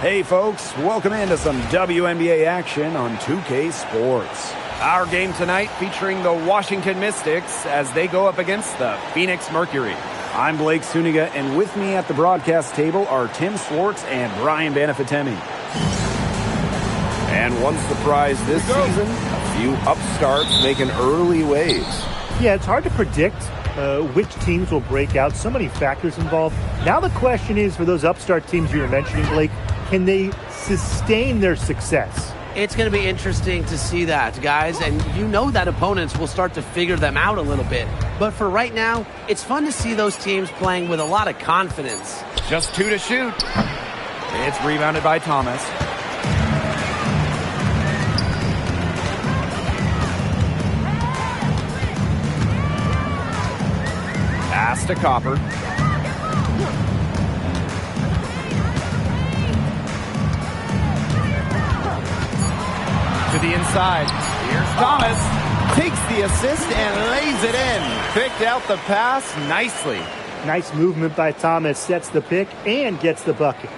Hey folks, welcome into some WNBA action on 2K Sports. Our game tonight featuring the Washington Mystics as they go up against the Phoenix Mercury. I'm Blake Suniga, and with me at the broadcast table are Tim Swartz and Brian Banafitemi. And one surprise this season, a few upstarts making early waves. Yeah, it's hard to predict which teams will break out. So many factors involved. Now the question is, for those upstart teams you were mentioning, Blake, can they sustain their success? It's going to be interesting to see that, guys, and you know that opponents will start to figure them out a little bit. But for right now, it's fun to see those teams playing with a lot of confidence. Just 2 to shoot. It's rebounded by Thomas. Pass to Copper. To the inside. Here's Thomas. Takes the assist and lays it in. Picked out the pass nicely. Nice movement by Thomas. Sets the pick and gets the bucket.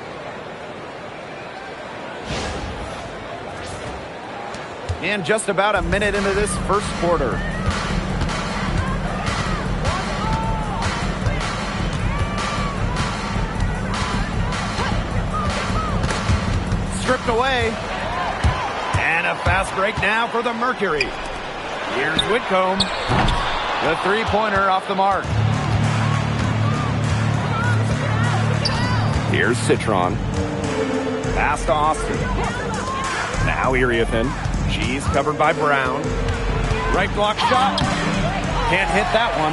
And just about a minute into this first quarter. Stripped away. And a fast break now for the Mercury. Here's Whitcomb. The three-pointer off the mark. Here's Citron. Pass to Austin. Now Iriathan. She's covered by Brown. Right block shot. Can't hit that one.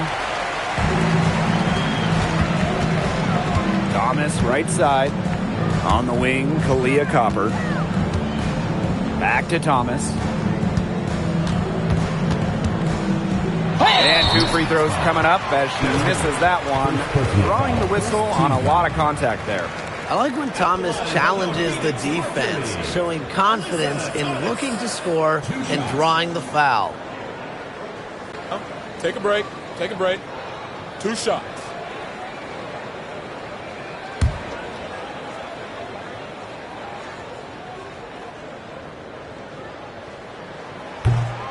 Thomas right side. On the wing, Kalia Copper. Back to Thomas. And 2 free throws coming up as she misses that one. Drawing the whistle on a lot of contact there. I like when Thomas challenges the defense, showing confidence in looking to score and drawing the foul. Take a break. Take a break. 2 shots.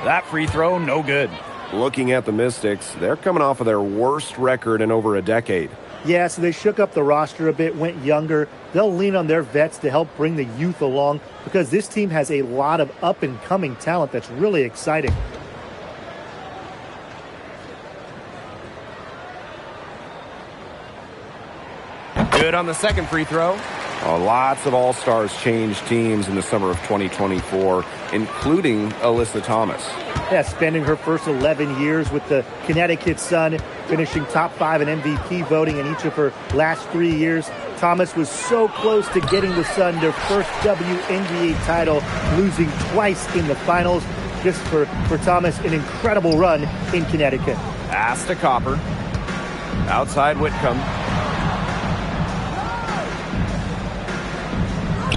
That free throw, no good. Looking at the Mystics, they're coming off of their worst record in over a decade. Yeah, so they shook up the roster a bit, went younger. They'll lean on their vets to help bring the youth along because this team has a lot of up-and-coming talent that's really exciting. Good on the second free throw. Lots of all-stars changed teams in the summer of 2024, including Alyssa Thomas. Yeah, spending her first 11 years with the Connecticut Sun, finishing top 5 in MVP voting in each of her last 3 years. Thomas was so close to getting the Sun their first WNBA title, losing twice in the finals. Just for Thomas, an incredible run in Connecticut. Pass to Copper. Outside Whitcomb.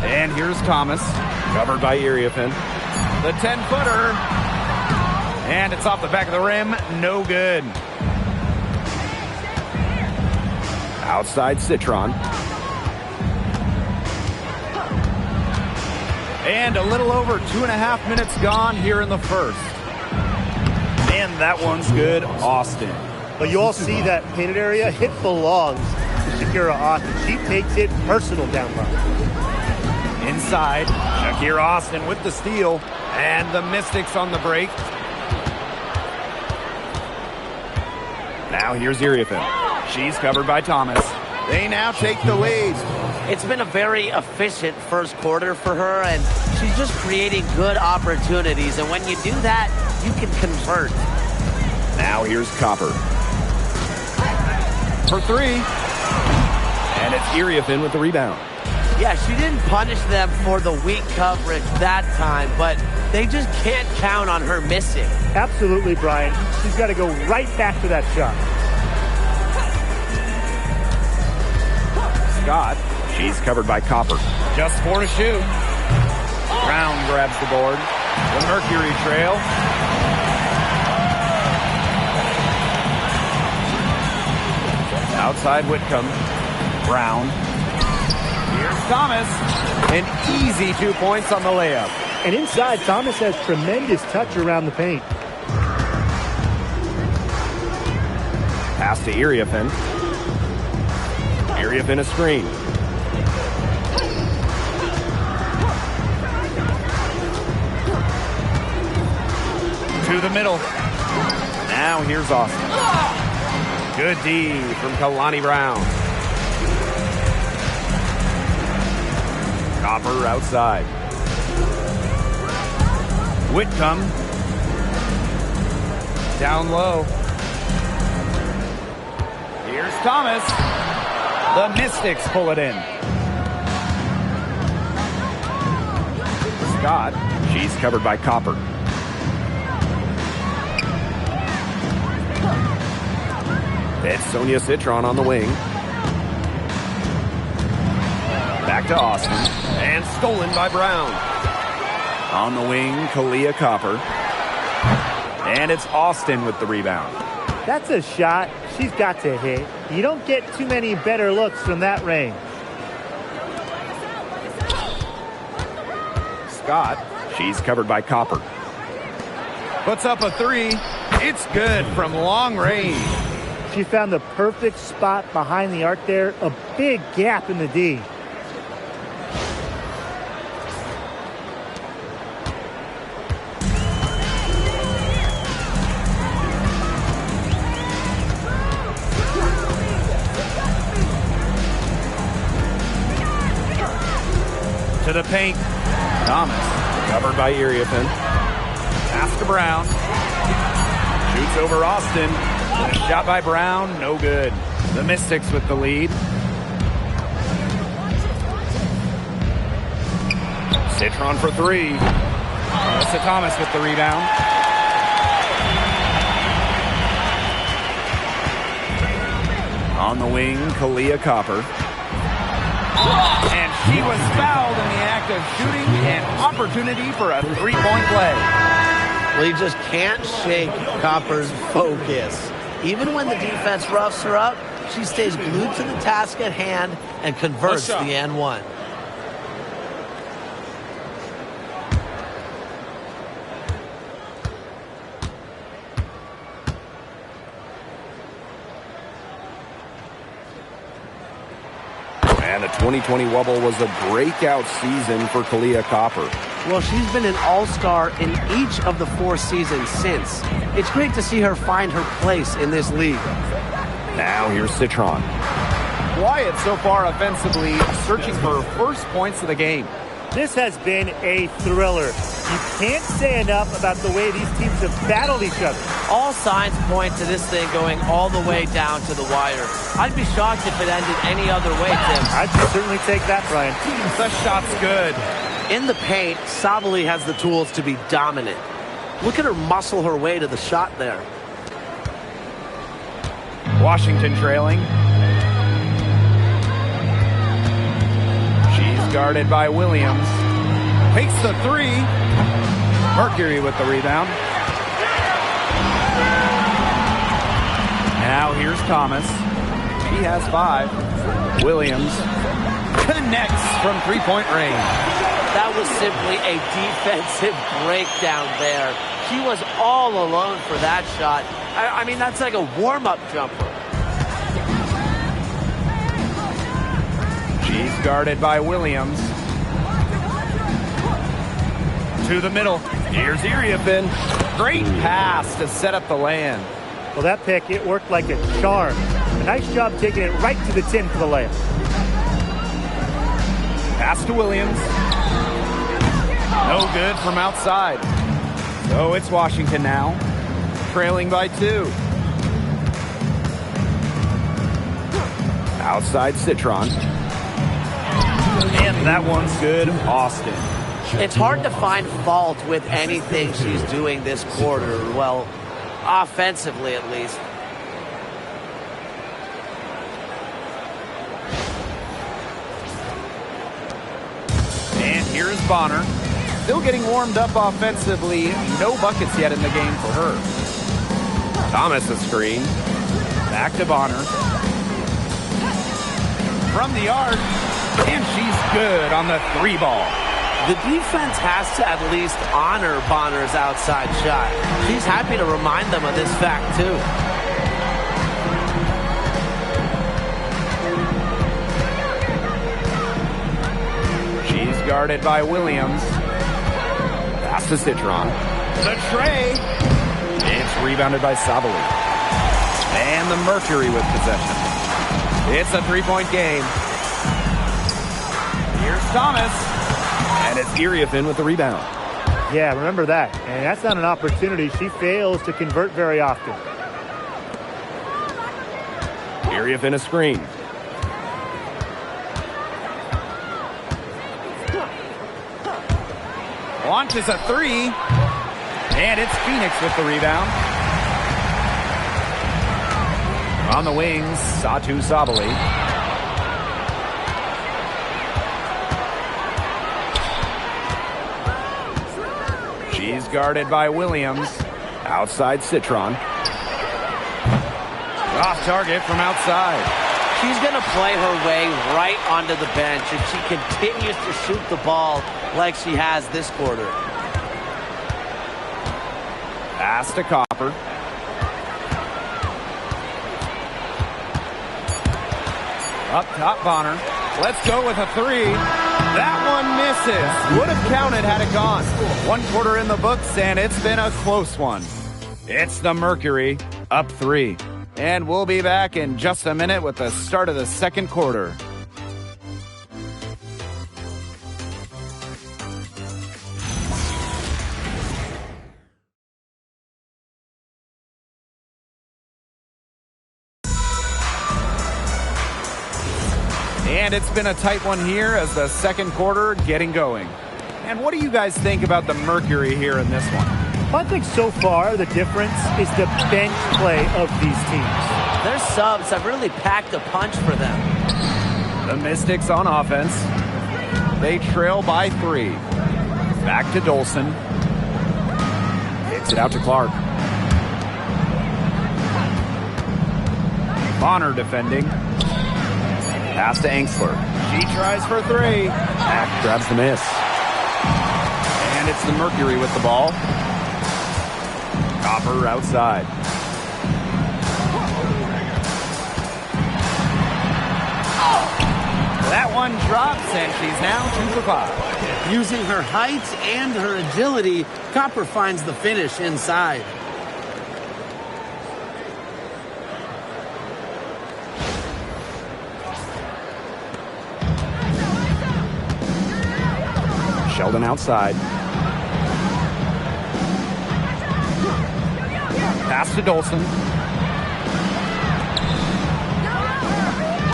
And here's Thomas, covered by Iriathan. The 10-footer. And it's off the back of the rim. No good. Outside Citron. And a little over 2.5 minutes gone here in the first. And that one's good, Austin. But you all see that painted area? It belongs to Shakira Austin. She takes it personal down low. Inside, Shakira Austin with the steal, and the Mystics on the break. Now here's Iriathan. She's covered by Thomas. They now take the lead. It's been a very efficient first quarter for her, and she's just creating good opportunities. And when you do that, you can convert. Now here's Copper. For 3. And it's Iriathan with the rebound. Yeah, she didn't punish them for the weak coverage that time, but they just can't count on her missing. Absolutely, Brian. She's got to go right back to that shot. Scott, she's covered by Copper. Just 4 to shoot. Brown grabs the board. The Mercury trail. Outside Whitcomb. Brown. Here's Thomas. An easy 2 points on the layup. And inside, Thomas has tremendous touch around the paint. Pass to Iriafin. Iriafin a screen. To the middle. Now here's Austin. Good D from Kalani Brown. Copper outside. Whitcomb. Down low. Here's Thomas. The Mystics pull it in. Scott. She's covered by Copper. It's Sonia Citron on the wing. Back to Austin. And stolen by Brown. On the wing, Kalia Copper. And it's Austin with the rebound. That's a shot she's got to hit. You don't get too many better looks from that range. Scott, she's covered by Copper. Puts up a three. It's good from long range. She found the perfect spot behind the arc there. A big gap in the D. To the paint. Thomas, covered by Iriafin. Pass to Brown. Shoots over Austin. Shot by Brown, no good. The Mystics with the lead. Citron for three. Melissa Thomas with the rebound. On the wing, Kalia Copper. And she was fouled in the act of shooting. An opportunity for a three-point play. Well, you just can't shake Copper's focus. Even when the defense roughs her up, she stays glued to the task at hand and converts the N1. And the 2020 Wubble was a breakout season for Kalia Copper. Well, she's been an all-star in each of the 4 seasons since. It's great to see her find her place in this league. Now here's Citron. Wyatt so far offensively searching for first points of the game. This has been a thriller. You can't say enough about the way these teams have battled each other. All signs point to this thing going all the way down to the wire. I'd be shocked if it ended any other way, Tim. I'd certainly take that, Brian. The shot's good. In the paint, Sabali has the tools to be dominant. Look at her muscle her way to the shot there. Washington trailing. She's guarded by Williams. Takes the three. Mercury with the rebound. Now here's Thomas. She has 5. Williams connects from three-point range. That was simply a defensive breakdown there. She was all alone for that shot. I mean, that's like a warm-up jumper. She's guarded by Williams. To the middle. Here's Iriafin. Great pass to set up the land. Well, that pick, it worked like a charm. A nice job taking it right to the tin for the layup. Pass to Williams. No good from outside. So it's Washington now, trailing by 2. Outside Citron. And that one's good, Austin. It's hard to find fault with anything she's doing this quarter. Well, offensively at least. And here's Bonner. Still getting warmed up offensively. No buckets yet in the game for her. Thomas a screen. Back to Bonner. From the arc. And she's good on the 3-ball. The defense has to at least honor Bonner's outside shot. She's happy to remind them of this fact, too. She's guarded by Williams. Pass to Citron. The tray. It's rebounded by Sabali. And the Mercury with possession. It's a 3-point game. Here's Thomas. And it's Iriefin with the rebound. Yeah, remember that. And that's not an opportunity she fails to convert very often. Iriefin a screen. Launches a 3. And it's Phoenix with the rebound. On the wings, Satu Sabali. She's guarded by Williams. Outside Citron. Off target from outside. She's going to play her way right onto the bench if she continues to shoot the ball like she has this quarter. Pass to Copper. Up top, Bonner. Let's go with a 3. That one misses. Would have counted had it gone. 1 quarter in the books, and it's been a close one. It's the Mercury, up 3. And we'll be back in just a minute with the start of the second quarter. And it's been a tight one here as the second quarter getting going. And what do you guys think about the Mercury here in this one? I think so far the difference is the bench play of these teams. Their subs have really packed a punch for them. The Mystics on offense. They trail by 3. Back to Dolson. Kicks it out to Clark. Bonner defending. Pass to Angsler. She tries for 3. Mack grabs the miss. And it's the Mercury with the ball. Copper outside. That one drops, and she's now 2 for 5. Using her height and her agility, Copper finds the finish inside. Sheldon outside. Pass to Dolson.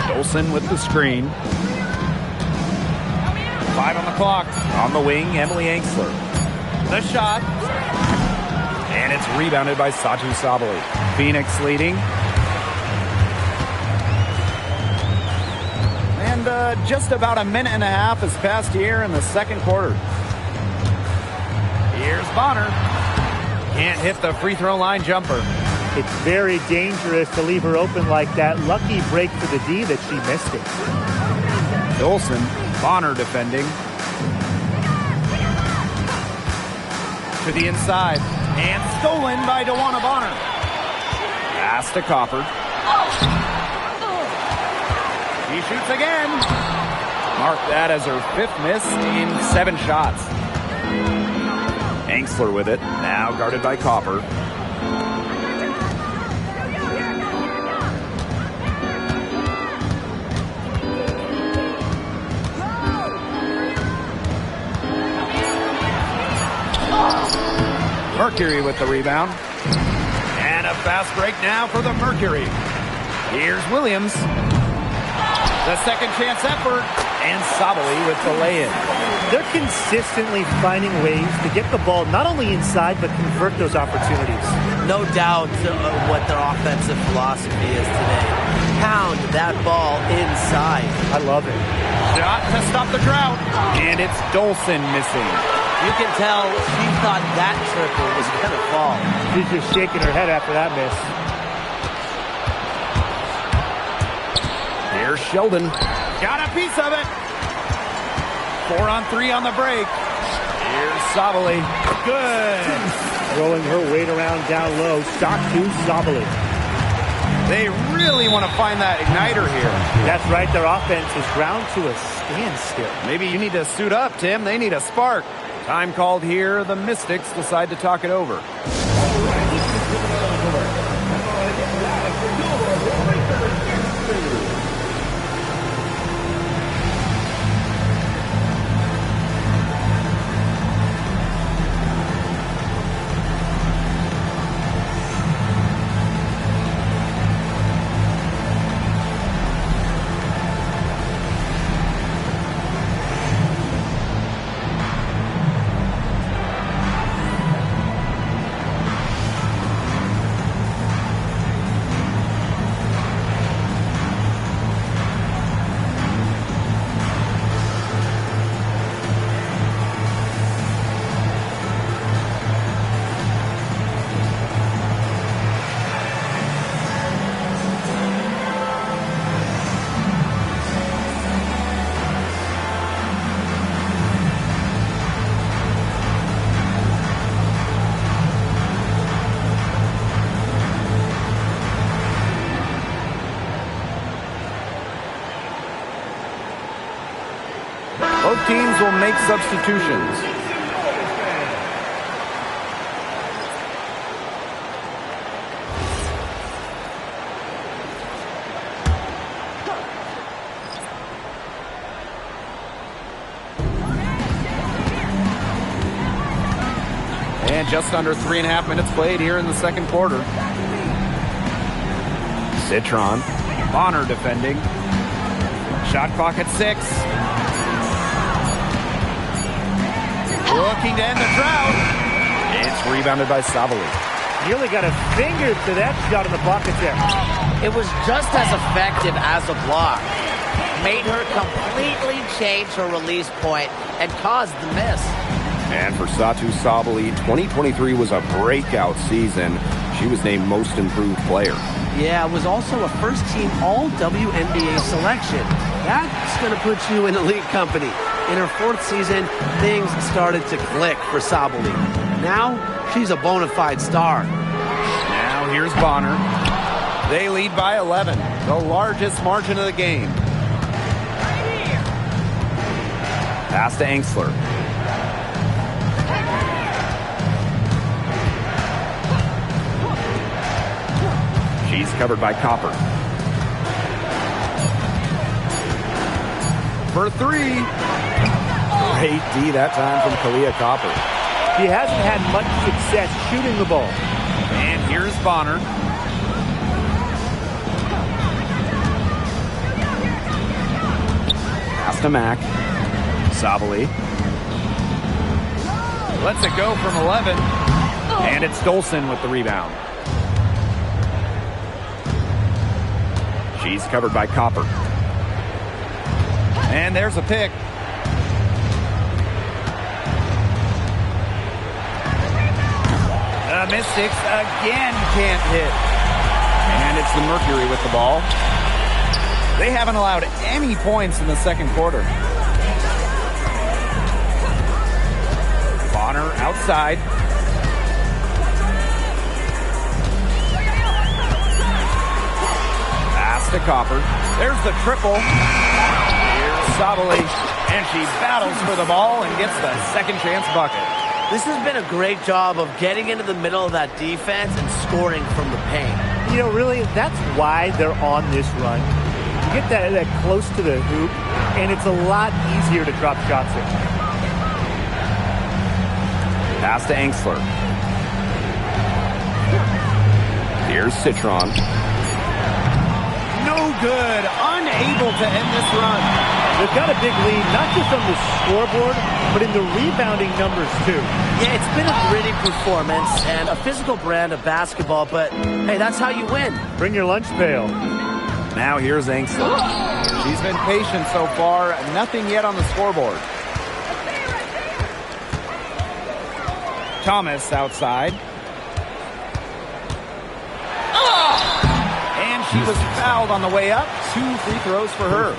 Dolson with the screen. 5 on the clock. On the wing, Emily Angsler. The shot. And it's rebounded by Satu Sabali. Phoenix leading. And just about a minute and a half has passed here in the second quarter. Here's Bonner. Can't hit the free throw line jumper. It's very dangerous to leave her open like that. Lucky break for the D that she missed it. Dolson, Bonner defending. To the inside. And stolen by DeWanna Bonner. Pass to Copper. She shoots again. Mark that as her 5th miss in 7 shots. Angsler with it. Now guarded by Copper. Mercury with the rebound. And a fast break now for the Mercury. Here's Williams. The second chance effort. And Sabali with the lay-in. They're consistently finding ways to get the ball not only inside, but convert those opportunities. No doubt what their offensive philosophy is today. Pound that ball inside. I love it. Shot to stop the drought. And it's Dolson missing. You can tell she thought that triple was going to fall. She's just shaking her head after that miss. Here's Sheldon. Got a piece of it. 4-on-3 on the break. Here's Sabali. Good. Throwing her weight around down low. Shot to Sabali. They really want to find that igniter here. That's right. Their offense is ground to a standstill. Maybe you need to suit up, Tim. They need a spark. Time called here. The Mystics decide to talk it over. Both teams will make substitutions. And just under 3.5 minutes played here in the second quarter. Citron. Bonner defending. Shot clock at 6. Looking to end the drought. It's rebounded by Sabali. Nearly got a finger to that shot in the pocket there. It was just as effective as a block. Made her completely change her release point and caused the miss. And for Satu Sabali, 2023 was a breakout season. She was named Most Improved Player. Yeah, it was also a first-team All-WNBA selection. That's going to put you in elite company. In her 4th season, things started to click for Sabali. Now, she's a bona fide star. Now here's Bonner. They lead by 11, the largest margin of the game. Pass to Angsler. She's covered by Copper. For 3. Great D that time from Kalia Copper. He hasn't had much success shooting the ball. And here's Bonner. Pass to Mack. Sabali. Lets it go from 11. And it's Dolson with the rebound. She's covered by Copper. And there's a pick. The Mystics again can't hit. And it's the Mercury with the ball. They haven't allowed any points in the second quarter. Bonner outside. Pass to Copper. There's the triple. Here's Sabali. And she battles for the ball and gets the second chance bucket. This has been a great job of getting into the middle of that defense and scoring from the paint. You know, really, that's why they're on this run. You get that close to the hoop, and it's a lot easier to drop shots in. Pass to Angsler. Here's Citron. No good. Unable to end this run. They've got a big lead, not just on the scoreboard, but in the rebounding numbers, too. Yeah, it's been a gritty performance and a physical brand of basketball, but, hey, that's how you win. Bring your lunch pail. Now here's Angsler. She's been patient so far. Nothing yet on the scoreboard. Thomas outside. And she She was fouled on the way up. 2 free throws for her.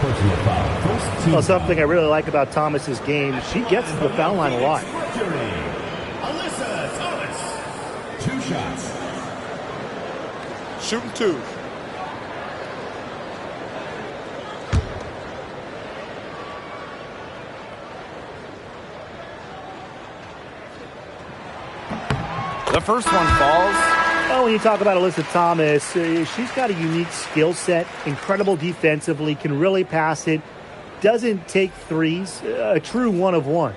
Well, something I really like about Thomas's game, she gets to the foul line a lot. Alyssa Thomas. 2 shots. Shooting 2. The first one falls. Oh, when you talk about Alyssa Thomas, she's got a unique skill set, incredible defensively, can really pass it, doesn't take threes, a true one of one.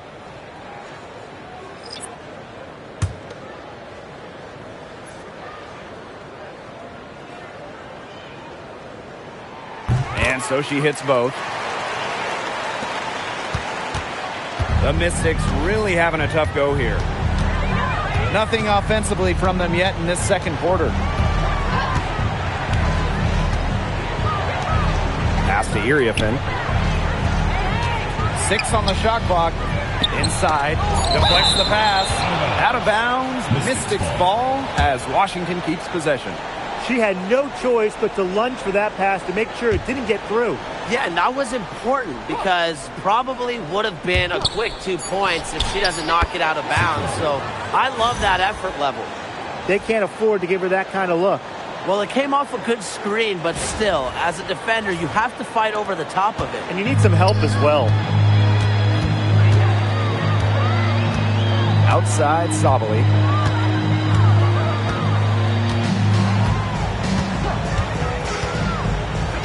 And so she hits both. The Mystics really having a tough go here. Nothing offensively from them yet in this second quarter. Pass to Iriafen. 6 on the shot clock. Inside. Deflects the pass. Out of bounds. Mystics ball as Washington keeps possession. She had no choice but to lunge for that pass to make sure it didn't get through. Yeah, and that was important because probably would have been a quick 2 points if she doesn't knock it out of bounds. So I love that effort level. They can't afford to give her that kind of look. Well, it came off a good screen, but still, as a defender, you have to fight over the top of it. And you need some help as well. Outside Sabali.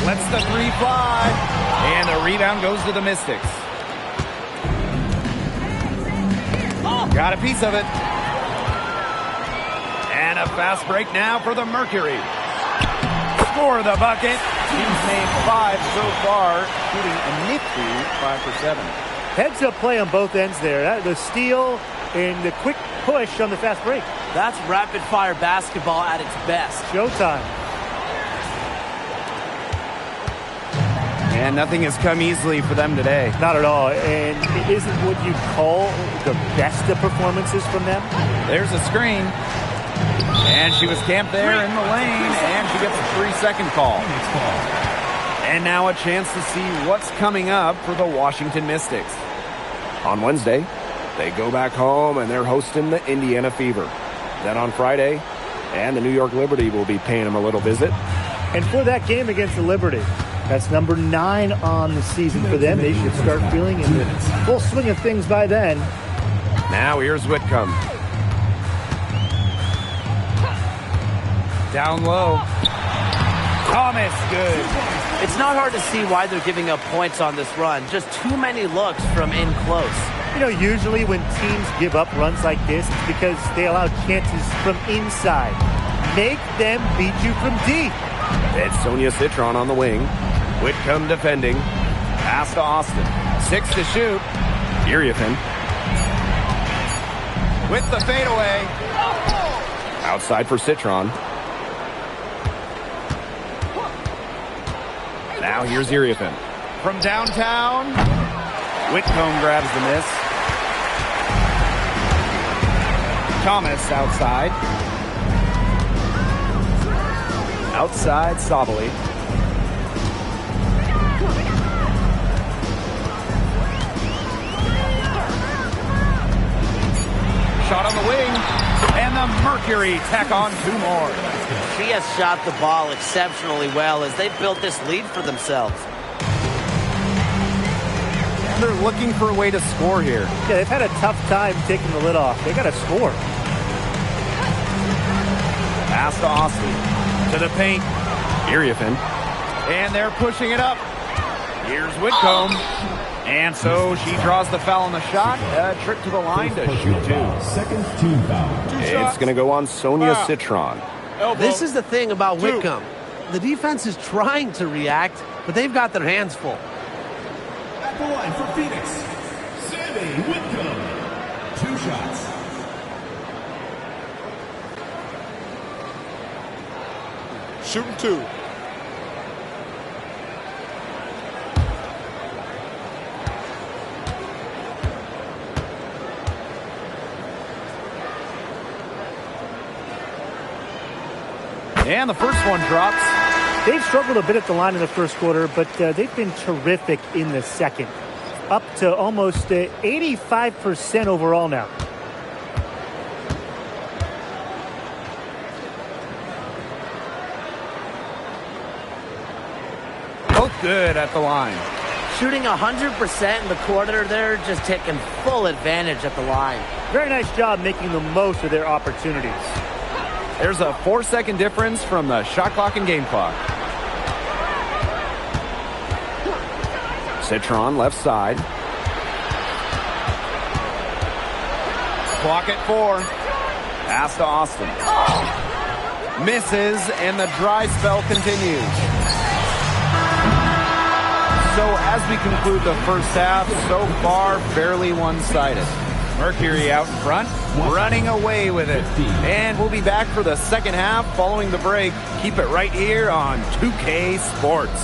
Lets the 3 fly. And the rebound goes to the Mystics. Got a piece of it. And a fast break now for the Mercury. Score the bucket. Team's made 5 so far, shooting a nifty 5 for 7. Heads-up play on both ends there. The steal and the quick push on the fast break. That's rapid-fire basketball at its best. Showtime. And nothing has come easily for them today. Not at all. And it isn't what you'd call the best of performances from them. There's a screen. And she was camped there in the lane, and she gets a 3-second call. And now a chance to see what's coming up for the Washington Mystics. On Wednesday, they go back home, and they're hosting the Indiana Fever. Then on Friday, and the New York Liberty will be paying them a little visit. And for that game against the Liberty, that's number 9 on the season for them. They should start feeling in the full swing of things by then. Now here's Whitcomb. Down low. Thomas, good. It's not hard to see why they're giving up points on this run. Just too many looks from in close. You know, usually when teams give up runs like this, it's because they allow chances from inside. Make them beat you from deep. It's Sonia Citron on the wing. Whitcomb defending. Pass to Austin. 6 to shoot. Iriafen. With the fadeaway. Outside for Citron. Now here's Iriafen. From downtown. Whitcomb grabs the miss. Thomas outside. Outside Sabali. Shot on the wing. And the Mercury tack on 2 more. She has shot the ball exceptionally well as they built this lead for themselves. And they're looking for a way to score here. Yeah, they've had a tough time taking the lid off. They got to score. Pass to Austin. To the paint. Iriafen. And they're pushing it up. Here's Whitcomb. And so she draws the foul on the shot. A trip to the line to shoot 2. Second team foul. It's going to go on Sonia Citron. Elbow. This is the thing about 2. Whitcomb. The defense is trying to react, but they've got their hands full. At the line for Phoenix, Sammy Whitcomb. 2 shots. Shooting 2. And the first one drops. They've struggled a bit at the line in the first quarter, but they've been terrific in the second. Up to almost 85% overall now. Both good at the line. Shooting 100% in the quarter, they're just taking full advantage at the line. Very nice job making the most of their opportunities. There's a 4-second difference from the shot clock and game clock. Citron left side. Clock at 4. Pass to Austin. Misses, and the dry spell continues. So as we conclude the first half, so far fairly one-sided. Mercury out front, running away with it. And we'll be back for the second half following the break. Keep it right here on 2K Sports.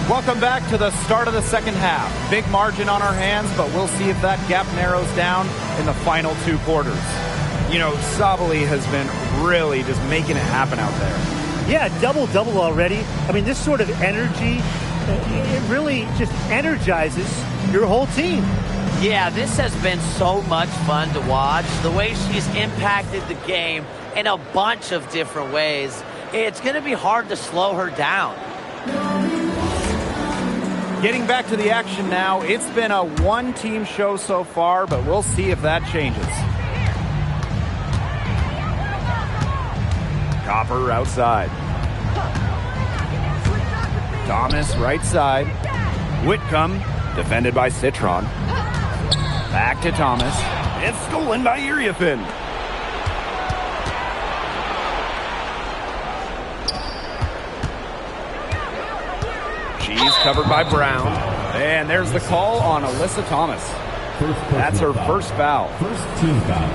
Welcome back to the start of the second half. Big margin on our hands, but we'll see if that gap narrows down in the final 2 quarters. You know, Sabali has been really just making it happen out there. Yeah, double-double already. I mean, this sort of energy, it really just energizes your whole team. Yeah, this has been so much fun to watch. The way she's impacted the game in a bunch of different ways. It's going to be hard to slow her down. Getting back to the action now. It's been a one-team show so far, but we'll see if that changes. Copper outside. Thomas right side. Whitcomb defended by Citron. Back to Thomas. It's stolen by Iriafin. She's covered by Brown. And there's the call on Alyssa Thomas. That's her first foul. First team foul.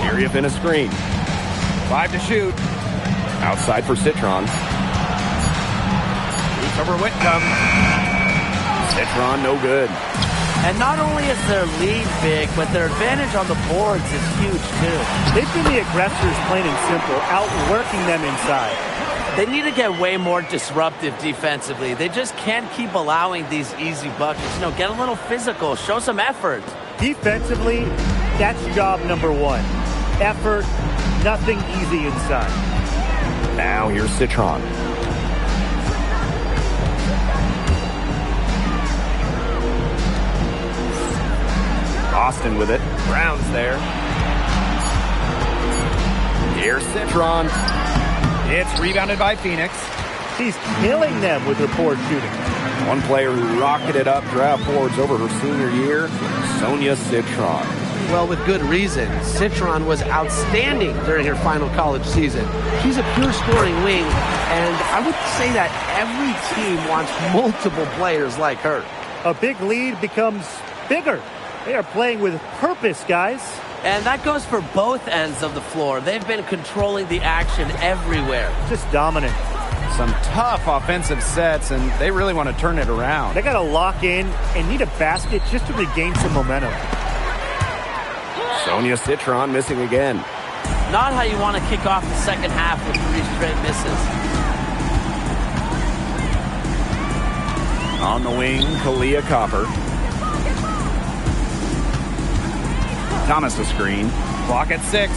Iriafin a screen. 5 to shoot. Outside for Citron. Shoots over Whitcomb. Citron no good. And not only is their lead big, but their advantage on the boards is huge, too. They've been the aggressors, plain and simple, outworking them inside. They need to get way more disruptive defensively. They just can't keep allowing these easy buckets. You know, get a little physical, show some effort. Defensively, that's job number 1. Effort, nothing easy inside. Now here's Citron. Austin with it. Brown's there. Here's Citron. It's rebounded by Phoenix. She's killing them with her poor shooting. One player who rocketed up draft boards over her senior year, Sonia Citron. Well, with good reason. Citron was outstanding during her final college season. She's a pure scoring wing, and I would say that every team wants multiple players like her. A big lead becomes bigger. They are playing with purpose, guys. And that goes for both ends of the floor. They've been controlling the action everywhere. Just dominant. Some tough offensive sets, and they really want to turn it around. They got to lock in and need a basket just to regain some momentum. Sonia Citron missing again. Not how you want to kick off the second half with 3 straight misses. On the wing, Kalia Copper. Thomas a screen. Clock at 6.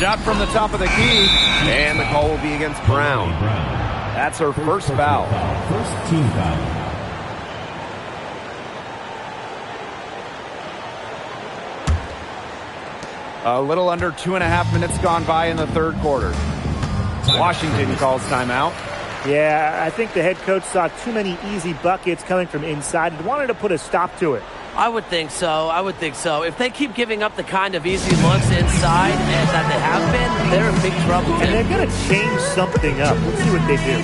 Shot from the top of the key. And the call will be against Brown. That's her first foul. First team foul. A little under 2.5 minutes gone by in the third quarter. Washington calls timeout. Yeah, I think the head coach saw too many easy buckets coming from inside and wanted to put a stop to it. I would think so. I would think so. If they keep giving up the kind of easy looks inside and that they have been, they're in big trouble. And they're going to change something up. Let's see what they do.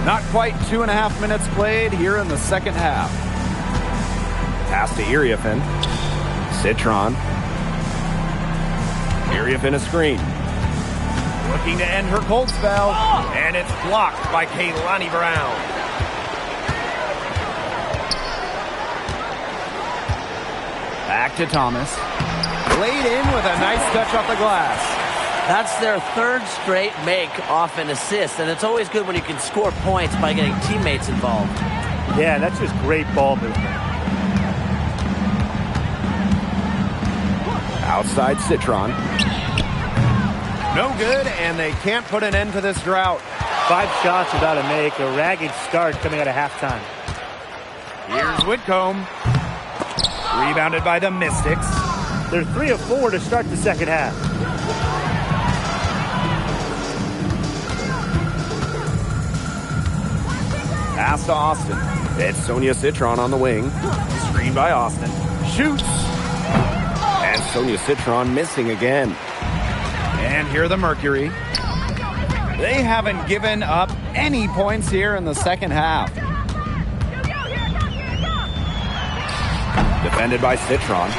Not quite 2.5 minutes played here in the second half. Pass to Iriafin. Citron. Iriafin a screen. Looking to end her cold spell. And it's blocked by Kaylani Brown. Back to Thomas. Laid in with a nice touch off the glass. That's their third straight make off an assist, and it's always good when you can score points by getting teammates involved. Yeah, that's just great ball movement. Outside Citron. No good, and they can't put an end to this drought. 5 shots without a make. A ragged start coming out of halftime. Here's Whitcomb. Rebounded by the Mystics. They're 3 of 4 to start the second half. Pass to Austin. It's Sonia Citron on the wing. Screen by Austin. Shoots. And Sonia Citron missing again. And here the Mercury. They haven't given up any points here in the second half. Defended by Citron.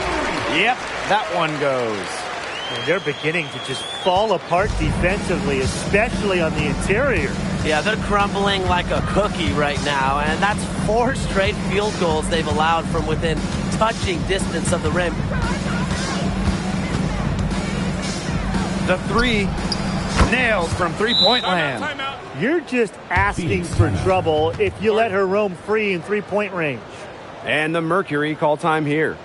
Yep, that one goes. And they're beginning to just fall apart defensively, especially on the interior. Yeah, they're crumbling like a cookie right now, and that's 4 straight field goals they've allowed from within touching distance of the rim. The 3 nails from three-point land. You're just asking for trouble if you let her roam free in three-point range. And the Mercury call time here.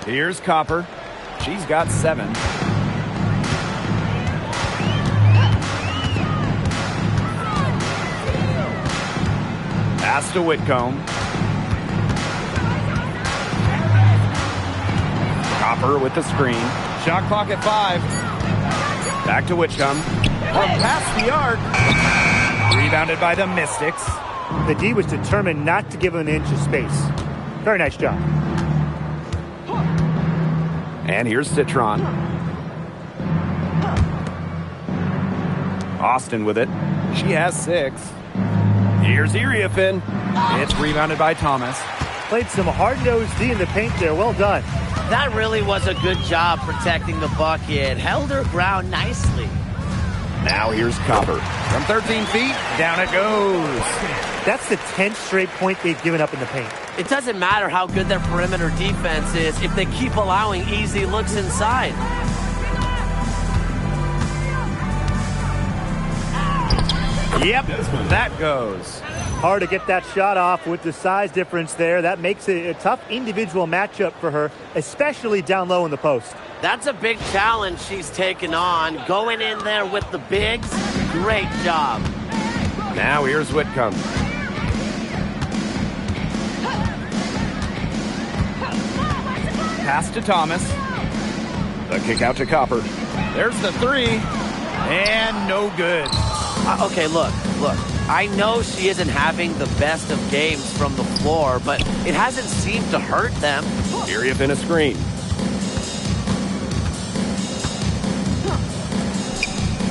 Here's Copper. She's got 7. Pass to Whitcomb. Copper with the screen. Shot clock at 5. Back to Whitcomb. Past the arc. Rebounded by the Mystics. The D was determined not to give him an inch of space. Very nice job. And here's Citron. Austin with it. She has 6. Here's Iriafin. It's rebounded by Thomas. Played some hard-nosed D in the paint there. Well done. That really was a good job protecting the bucket. Held her ground nicely. Now here's Copper. From 13 feet, down it goes. That's the 10th straight point they've given up in the paint. It doesn't matter how good their perimeter defense is if they keep allowing easy looks inside. Yep, that goes. Hard to get that shot off with the size difference there. That makes it a tough individual matchup for her, especially down low in the post. That's a big challenge she's taken on. Going in there with the bigs, great job. Now here's Whitcomb. Pass to Thomas. The kick out to Copper. There's the 3. And no good. Okay, look. I know she isn't having the best of games from the floor, but it hasn't seemed to hurt them. Iriafin a screen.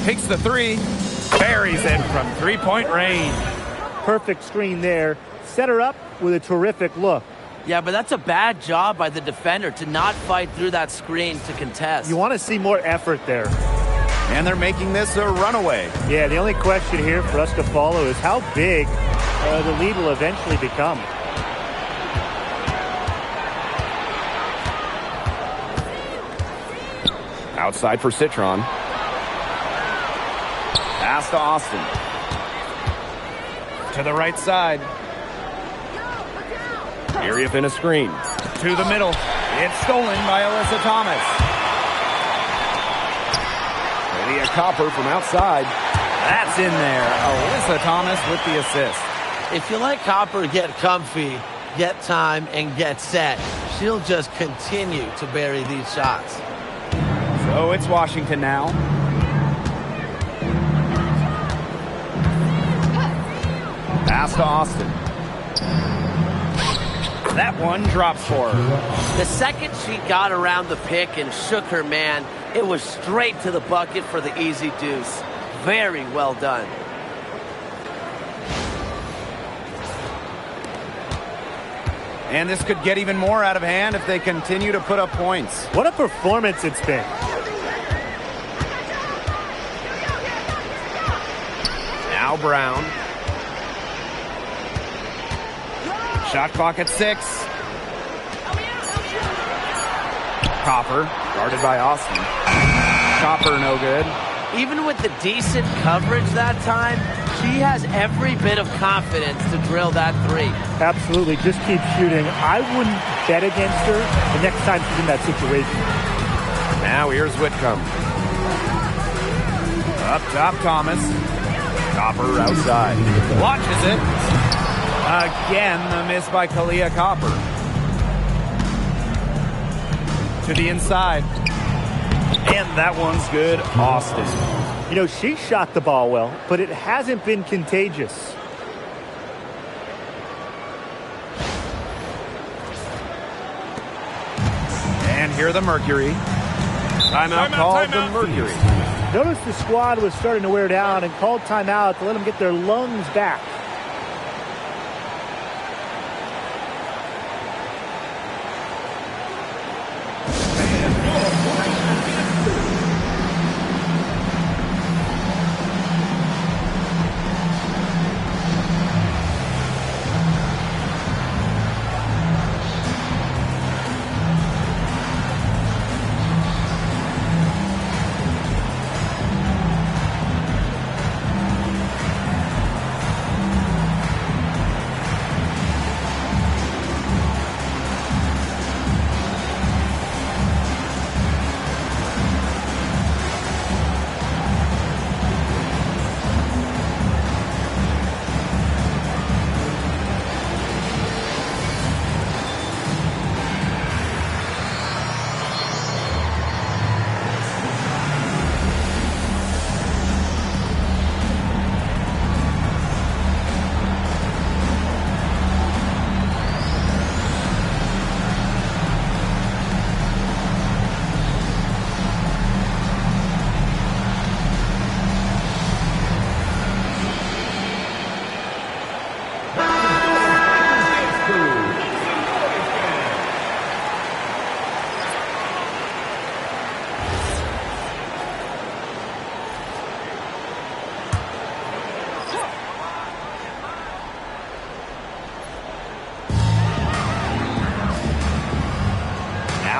Takes the 3. Buries it from 3-point range. Perfect screen there. Set her up with a terrific look. Yeah, but that's a bad job by the defender to not fight through that screen to contest. You want to see more effort there. And they're making this a runaway. Yeah, the only question here for us to follow is how big the lead will eventually become. Outside for Citron. Pass to Austin. To the right side. Iriafin a screen. To the middle. It's stolen by Alyssa Thomas. Lydia Copper from outside. That's in there. Alyssa Thomas with the assist. If you let Copper get comfy, get time, and get set, she'll just continue to bury these shots. So it's Washington now. Pass to Austin. That one drops for her. The second she got around the pick and shook her man, it was straight to the bucket for the easy deuce. Very well done. And this could get even more out of hand if they continue to put up points. What a performance it's been. Now Brown. Shot clock at 6. Copper, guarded by Austin. Copper, no good. Even with the decent coverage that time, she has every bit of confidence to drill that 3. Absolutely, just keep shooting. I wouldn't bet against her the next time she's in that situation. Now here's Whitcomb. Up top, Thomas. Copper outside. Watches it. Again, the miss by Kalia Copper. To the inside. And that one's good. Austin. You know, she shot the ball well, but it hasn't been contagious. And here the Mercury. Timeout called the Mercury. Notice the squad was starting to wear down and called timeout to let them get their lungs back.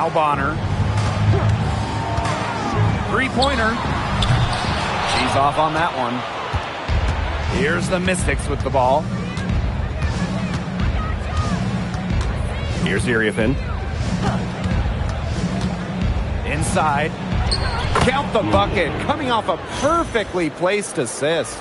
Now Bonner. Three-pointer. She's off on that one. Here's the Mystics with the ball. Here's Iriafin. Inside. Count the bucket. Coming off a perfectly placed assist.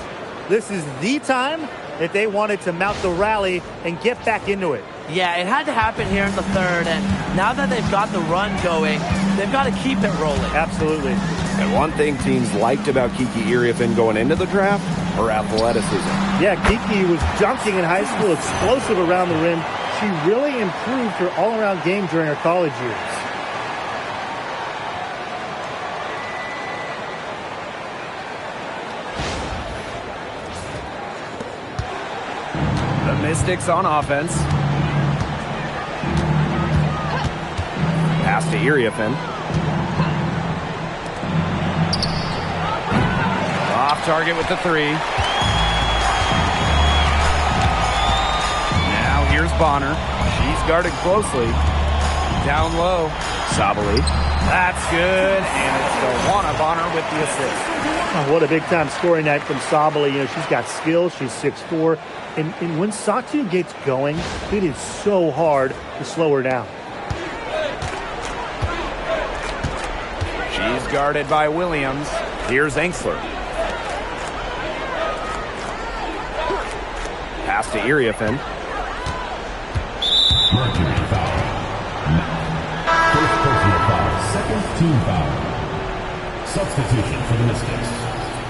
This is the time that they wanted to mount the rally and get back into it. Yeah, it had to happen here in the third, and now that they've got the run going, they've got to keep it rolling. Absolutely. And one thing teams liked about Kiki Iriafin going into the draft, her athleticism. Yeah, Kiki was dunking in high school, explosive around the rim. She really improved her all-around game during her college years. The Mystics on offense. Pass to Iriafin. Off target with the three. Now here's Bonner. She's guarded closely. Down low. Sabali. That's good. And it's Dawana Bonner with the assist. Oh, what a big-time scoring night from Sabali. You know, she's got skills. She's 6'4". And when Satu gets going, it is so hard to slow her down. She's guarded by Williams. Here's Engsler. Pass to Iriafin. Mercury foul. First personal foul. Second team foul. Substitution for the Mystics.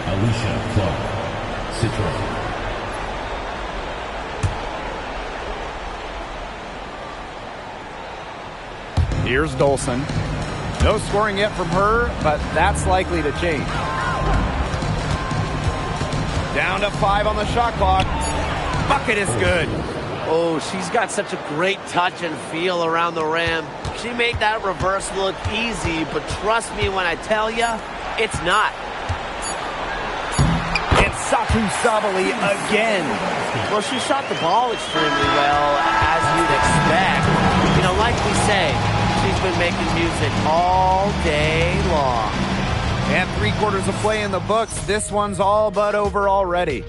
Alicia Clark. Citron. Here's Dolson. No scoring yet from her, but that's likely to change. Down to 5 on the shot clock. Bucket is good. Oh, she's got such a great touch and feel around the rim. She made that reverse look easy, but trust me when I tell you, it's not. It's Satu Sabali again. Well, she shot the ball extremely well, as you'd expect. You know, like we say, she's been making music all day long. And 3/4 of play in the books. This one's all but over already.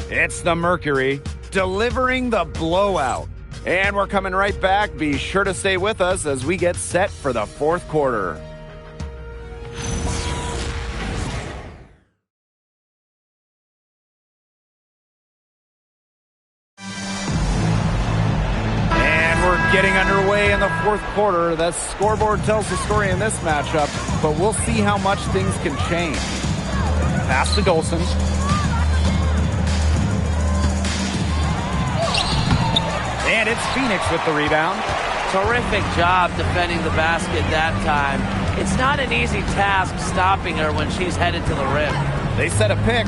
It's the Mercury delivering the blowout. And we're coming right back. Be sure to stay with us as we get set for the 4th quarter. Getting underway in the 4th quarter. The scoreboard tells the story in this matchup, but we'll see how much things can change. Pass to Dolson. And it's Phoenix with the rebound. Terrific job defending the basket that time. It's not an easy task stopping her when she's headed to the rim. They set a pick.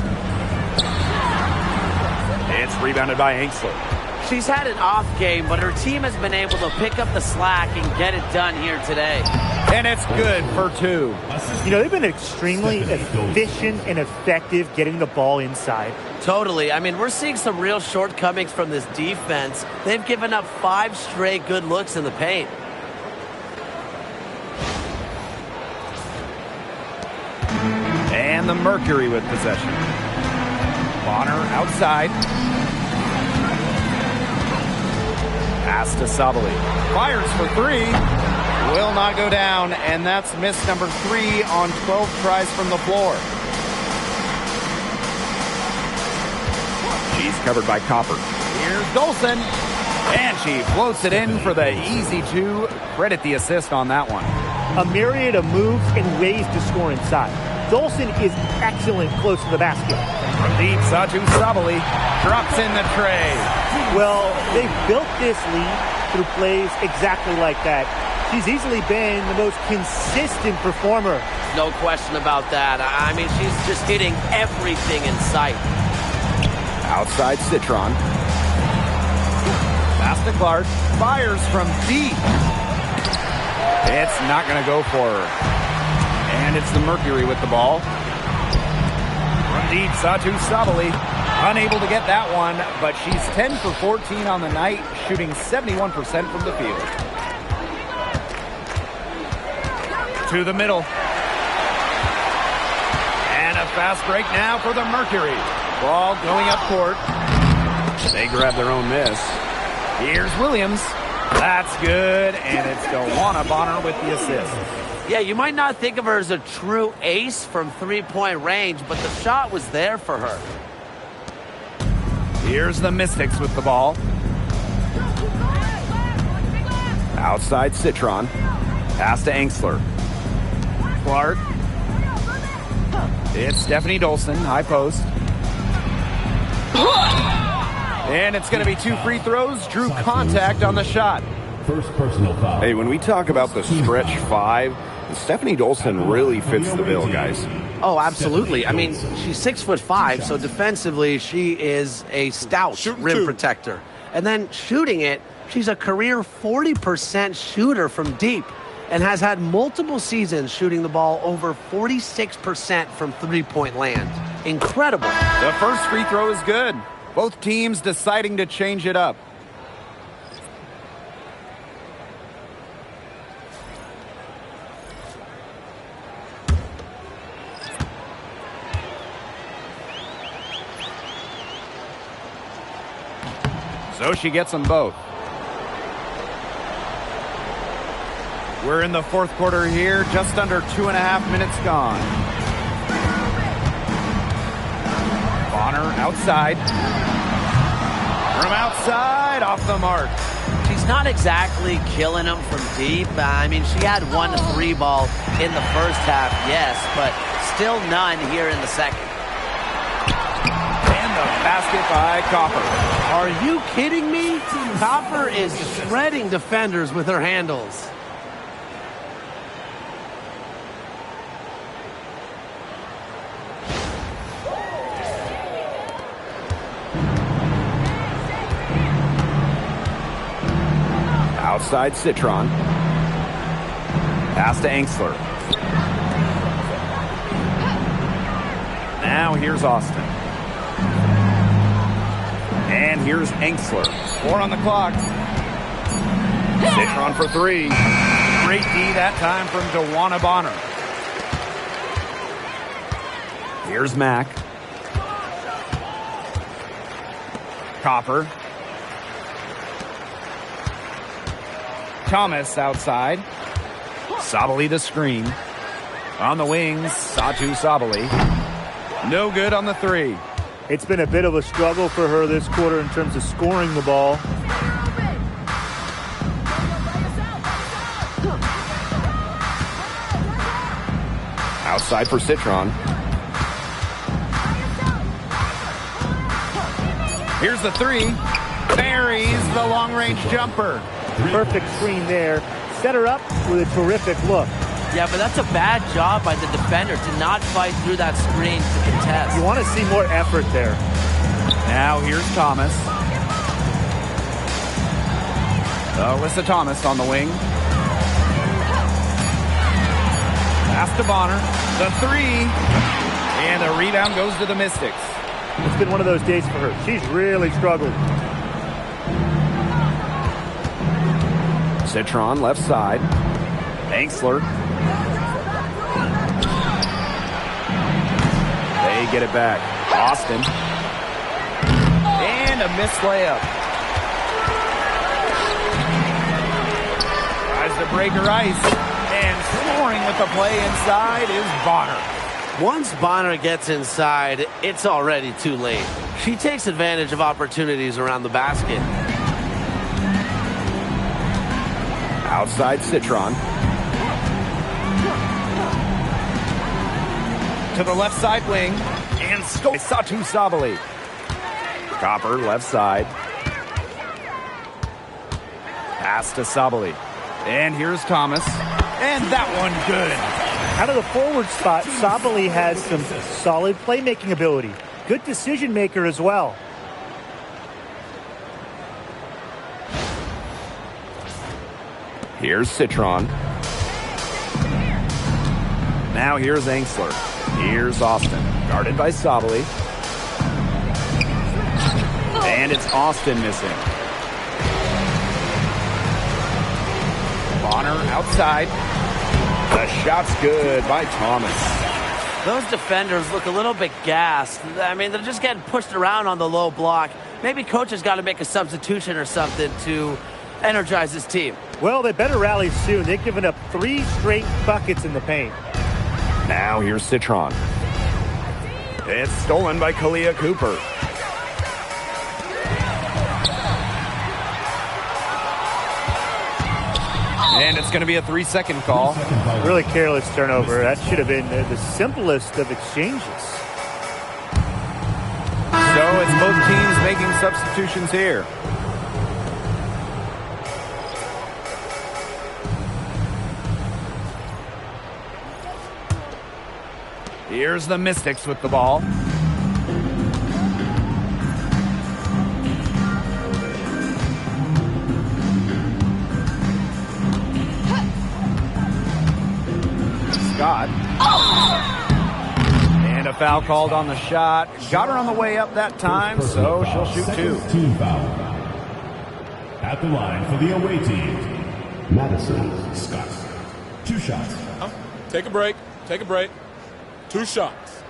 It's rebounded by Engsler. She's had an off game, but her team has been able to pick up the slack and get it done here today. And it's good for 2. You know, they've been extremely efficient and effective getting the ball inside. Totally. I mean, we're seeing some real shortcomings from this defense. They've given up 5 straight good looks in the paint. And the Mercury with possession. Bonner outside. Pass to Sabali. Fires for 3. Will not go down, and that's miss number 3 on 12 tries from the floor. She's covered by Copper. Here's Dolson. And she floats it in for the easy 2. Credit the assist on that one. A myriad of moves and ways to score inside. Dolson is excellent close to the basket. From deep, Satu Sabali drops in the tray. Well, they've built this lead through plays exactly like that. She's easily been the most consistent performer. No question about that. I mean, she's just hitting everything in sight. Outside Citron. Pass to Clark. Fires from deep. It's not going to go for her. And it's the Mercury with the ball. From deep, Satu Sabali. Unable to get that one, but she's 10 for 14 on the night, shooting 71% from the field. To the middle. And a fast break now for the Mercury. Ball going up court. They grab their own miss. Here's Williams. That's good, and it's Joanna Bonner with the assist. Yeah, you might not think of her as a true ace from three-point range, but the shot was there for her. Here's the Mystics with the ball. Outside Citron. Pass to Angsler. Clark. It's Stephanie Dolson, high post. And it's going to be 2 free throws. Drew contact on the shot. First personal foul. Hey, when we talk about the stretch 5, Stephanie Dolson really fits the bill, guys. Oh, absolutely. I mean, she's 6'5", so defensively she is a stout rim protector. And then shooting it, she's a career 40% shooter from deep and has had multiple seasons shooting the ball over 46% from three-point land. Incredible. The first free throw is good. Both teams deciding to change it up. So she gets them both. We're in the fourth quarter here, just under 2.5 minutes gone. Bonner outside. From outside, off the mark. She's not exactly killing them from deep. I mean, she had 1 3 ball in the first half, yes, but still none here in the second. And the basket by Copper. Are you kidding me? Copper is shredding defenders with her handles. Outside Citron. Pass to Angsler. Now here's Austin. And here's Angsler. 4 on the clock. Citron for 3. Great D that time from Joanna Bonner. Here's Mack. Copper. Thomas outside. Sabali the screen. On the wings, Satu Sabali. No good on the 3. It's been a bit of a struggle for her this quarter in terms of scoring the ball. Outside for Citron. Here's the 3. Buries the long-range jumper. Perfect screen there. Set her up with a terrific look. Yeah, but that's a bad job by the defender to not fight through that screen to contest. You want to see more effort there. Now here's Thomas. Alyssa Thomas on the wing. Pass to Bonner. The 3. And the rebound goes to the Mystics. It's been one of those days for her. She's really struggled. Citron left side. Angsler. They get it back. Austin. And a missed layup. Tries to break her ice. And scoring with the play inside is Bonner. Once Bonner gets inside, it's already too late. She takes advantage of opportunities around the basket. Outside Citron. To the left side wing. And Satu Sabali. Copper left side. Pass to Sabali. And here's Thomas. And that one good. Out of the forward spot, Sabali has some solid playmaking ability. Good decision maker as well. Here's Citron. Now here's Angsler. Here's Austin. Guarded by Sabali. And it's Austin missing. Bonner outside. The shot's good by Thomas. Those defenders look a little bit gassed. I mean, they're just getting pushed around on the low block. Maybe coach has got to make a substitution or something to energize his team. Well, they better rally soon. They've given up 3 straight buckets in the paint. Now here's Citron. It's stolen by Kalia Cooper. And it's going to be a 3-second call. Really careless turnover. That should have been the simplest of exchanges. So it's both teams making substitutions here. Here's the Mystics with the ball. Scott. And a foul called on the shot. Got her on the way up that time, so she'll shoot 2. Team foul. At the line for the away team, Madison Scott. 2 shots. Take a break. Take a break. 2 shots.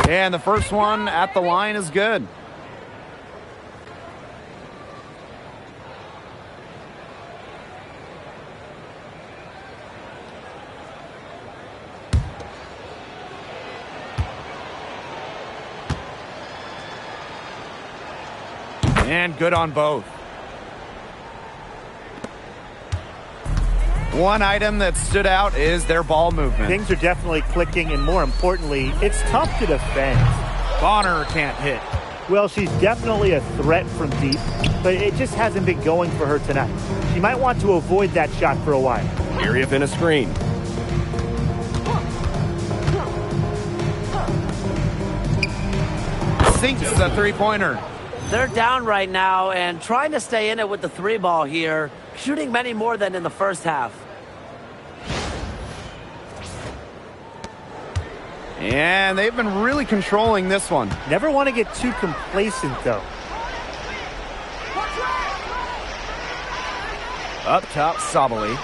And the first one at the line is good. And good on both. One item that stood out is their ball movement. Things are definitely clicking, and more importantly, it's tough to defend. Bonner can't hit. Well, she's definitely a threat from deep, but it just hasn't been going for her tonight. She might want to avoid that shot for a while. Area in a screen. Sinks the three-pointer. They're down right now and trying to stay in it with the 3 ball here, shooting many more than in the first half. And they've been really controlling this one. Never want to get too complacent, though. Up top, Sabali.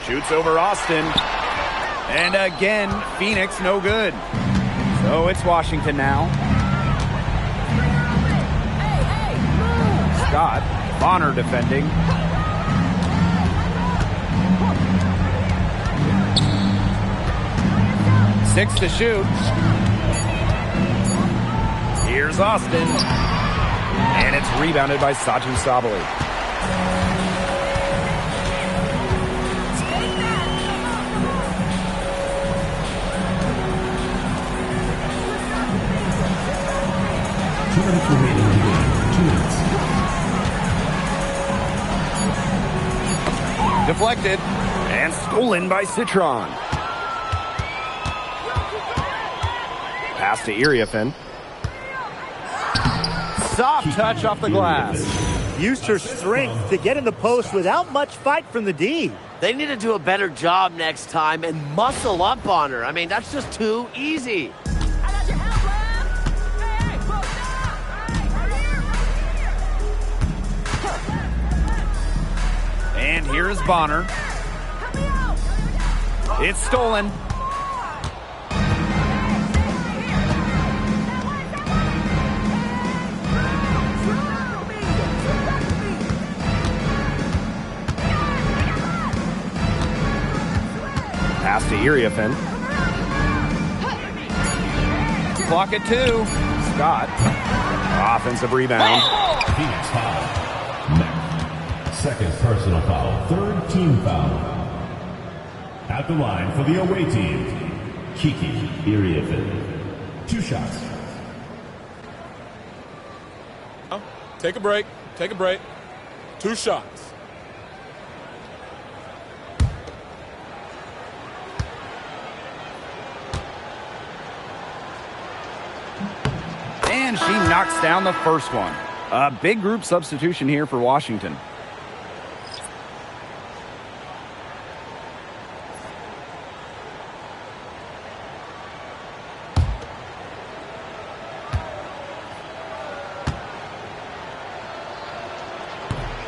Shoots over Austin. And again, Phoenix no good. So it's Washington now. Scott, Bonner defending. Six to shoot. Here's Austin. And it's rebounded by Saju Sabali. Deflected and stolen by Citron. Pass to Iriafin. Soft touch off the glass. Used her strength to get in the post without much fight from the D. They need to do a better job next time and muscle up on her. I mean, that's just too easy. And here's Bonner. It's stolen. Pass to Iriafin. Clock at 2. Scott. Offensive rebound. Phoenix foul. Next. Second personal foul. Third team foul. At the line for the away team, Kiki Iriafin. 2 shots. Take a break. Take a break. 2 shots. And she knocks down the first one. A big group substitution here for Washington.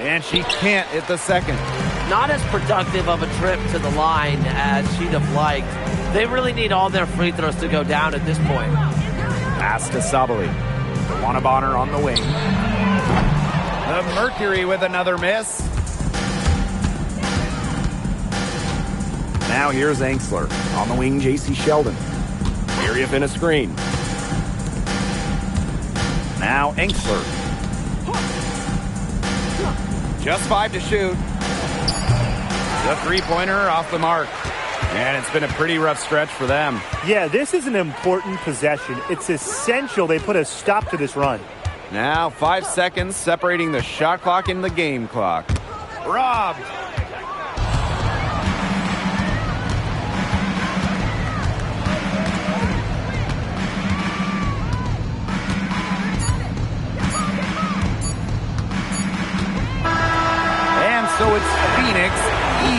And she can't hit the second. Not as productive of a trip to the line as she'd have liked. They really need all their free throws to go down at this point. Pass to Sabali. DeWanna Bonner on the wing. The Mercury with another miss. Now here's Angsler. On the wing, J.C. Sheldon. Irief in a screen. Now Angsler. Just 5 to shoot. The three-pointer off the mark. And it's been a pretty rough stretch for them. Yeah, this is an important possession. It's essential they put a stop to this run. Now 5 seconds separating the shot clock and the game clock. Robbed. And so it's Phoenix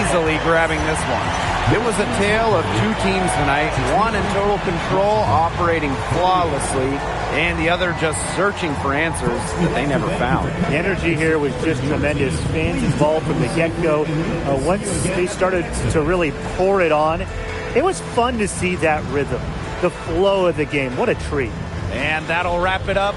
easily grabbing this one. It was a tale of two teams tonight, one in total control, operating flawlessly, and the other just searching for answers that they never found. The energy here was just tremendous. Fans involved from the get-go. Once they started to really pour it on, it was fun to see that rhythm, the flow of the game. What a treat. And that'll wrap it up